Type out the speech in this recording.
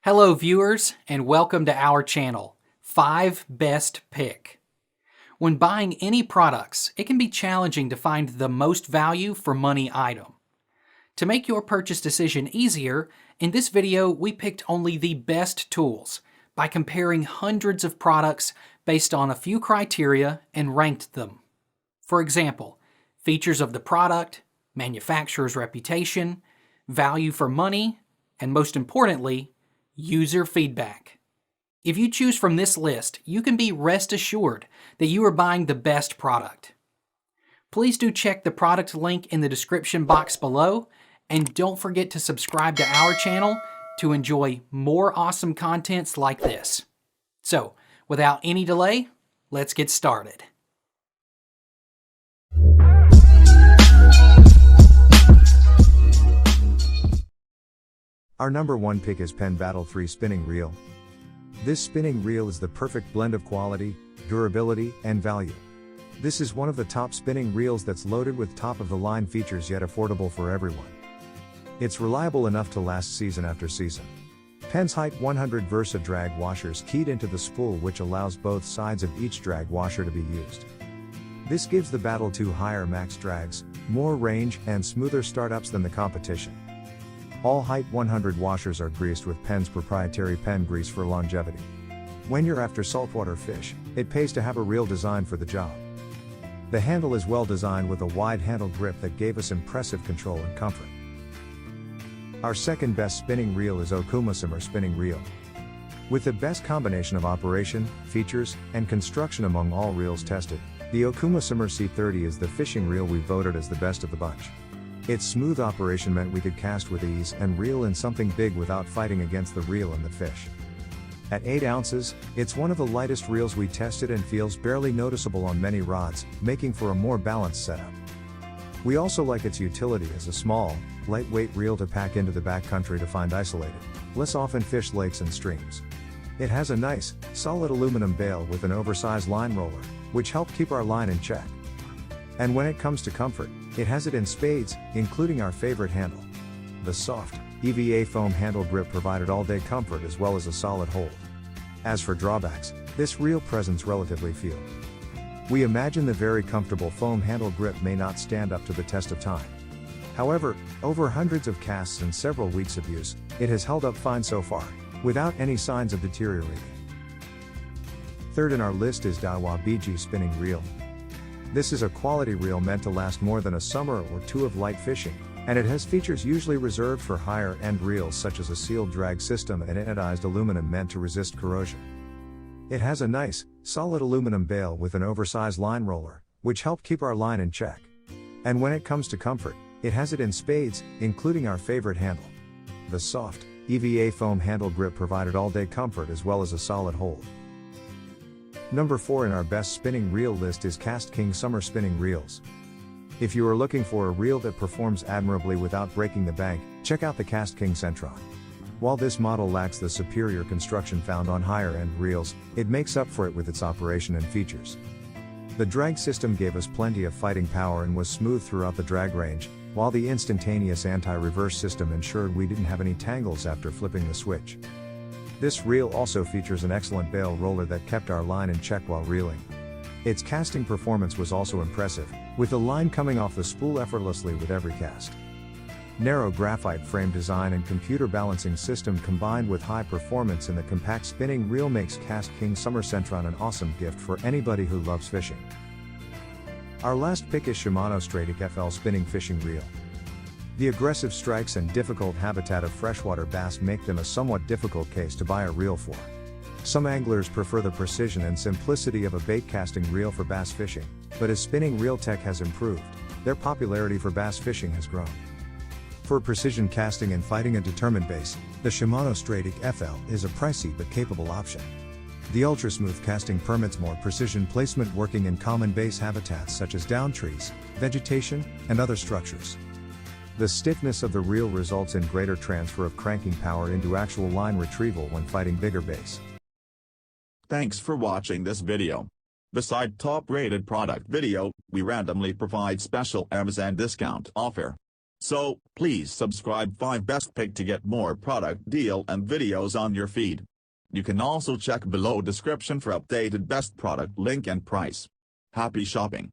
Hello viewers, and welcome to our channel, 5 Best Pick. When buying any products, it can be challenging to find the most value for money item. To make your purchase decision easier, in this video we picked only the best tools by comparing hundreds of products based on a few criteria and ranked them. For example, features of the product, manufacturer's reputation, value for money, and most importantly, user feedback. If you choose from this list, you can be rest assured that you are buying the best product. Please do check the product link in the description box below, and don't forget to subscribe to our channel to enjoy more awesome contents like this. So, without any delay, let's get started. Our number one pick is PENN Battle III Spinning Reel. This spinning reel is the perfect blend of quality, durability, and value. This is one of the top spinning reels that's loaded with top-of-the-line features yet affordable for everyone. It's reliable enough to last season after season. PENN's Height 100 Versa drag washers keyed into the spool, which allows both sides of each drag washer to be used. This gives the Battle II higher max drags, more range, and smoother startups than the competition. All Height 100 washers are greased with PENN's proprietary PENN grease for longevity. When you're after saltwater fish, it pays to have a reel designed for the job. The handle is well designed with a wide handle grip that gave us impressive control and comfort. Our second best spinning reel is Okuma Ceymar Spinning Reel. With the best combination of operation, features, and construction among all reels tested, the Okuma Ceymar C30 is the fishing reel we voted as the best of the bunch. Its smooth operation meant we could cast with ease and reel in something big without fighting against the reel and the fish. At 8 ounces, it's one of the lightest reels we tested and feels barely noticeable on many rods, making for a more balanced setup. We also like its utility as a small, lightweight reel to pack into the backcountry to find isolated, less often fished lakes and streams. It has a nice, solid aluminum bail with an oversized line roller, which help keep our line in check. And when it comes to comfort, it has it in spades, including our favorite handle. The soft, EVA foam handle grip provided all-day comfort as well as a solid hold. As for drawbacks, this reel presents relatively few. We imagine the very comfortable foam handle grip may not stand up to the test of time. However, over hundreds of casts and several weeks of use, it has held up fine so far, without any signs of deteriorating. Third in our list is Daiwa Bg Spinning Reel. This is a quality reel meant to last more than a summer or two of light fishing, and it has features usually reserved for higher-end reels such as a sealed drag system and anodized aluminum meant to resist corrosion. It has a nice, solid aluminum bail with an oversized line roller, which help keep our line in check. And when it comes to comfort, it has it in spades, including our favorite handle. The soft, EVA foam handle grip provided all-day comfort as well as a solid hold. Number 4 in our best spinning reel list is KastKing Summer Spinning Reels. If you are looking for a reel that performs admirably without breaking the bank, check out the KastKing Centron. While this model lacks the superior construction found on higher-end reels, it makes up for it with its operation and features. The drag system gave us plenty of fighting power and was smooth throughout the drag range, while the instantaneous anti-reverse system ensured we didn't have any tangles after flipping the switch. This reel also features an excellent bail roller that kept our line in check while reeling. Its casting performance was also impressive, with the line coming off the spool effortlessly with every cast. Narrow graphite frame design and computer balancing system combined with high performance in the compact spinning reel makes KastKing Summer Centron an awesome gift for anybody who loves fishing. Our last pick is Shimano Stradic FL Spinning Fishing Reel. The aggressive strikes and difficult habitat of freshwater bass make them a somewhat difficult case to buy a reel for. Some anglers prefer the precision and simplicity of a bait casting reel for bass fishing, but as spinning reel tech has improved, their popularity for bass fishing has grown. For precision casting and fighting a determined bass, the Shimano Stradic FL is a pricey but capable option. The ultra-smooth casting permits more precision placement working in common bass habitats such as down trees, vegetation, and other structures. The stiffness of the reel results in greater transfer of cranking power into actual line retrieval when fighting bigger bass. Thanks for watching this video. Beside top rated product video, we randomly provide special Amazon discount offer. So, please subscribe 5 Best Pick to get more product deal and videos on your feed. You can also check below description for updated best product link and price. Happy shopping!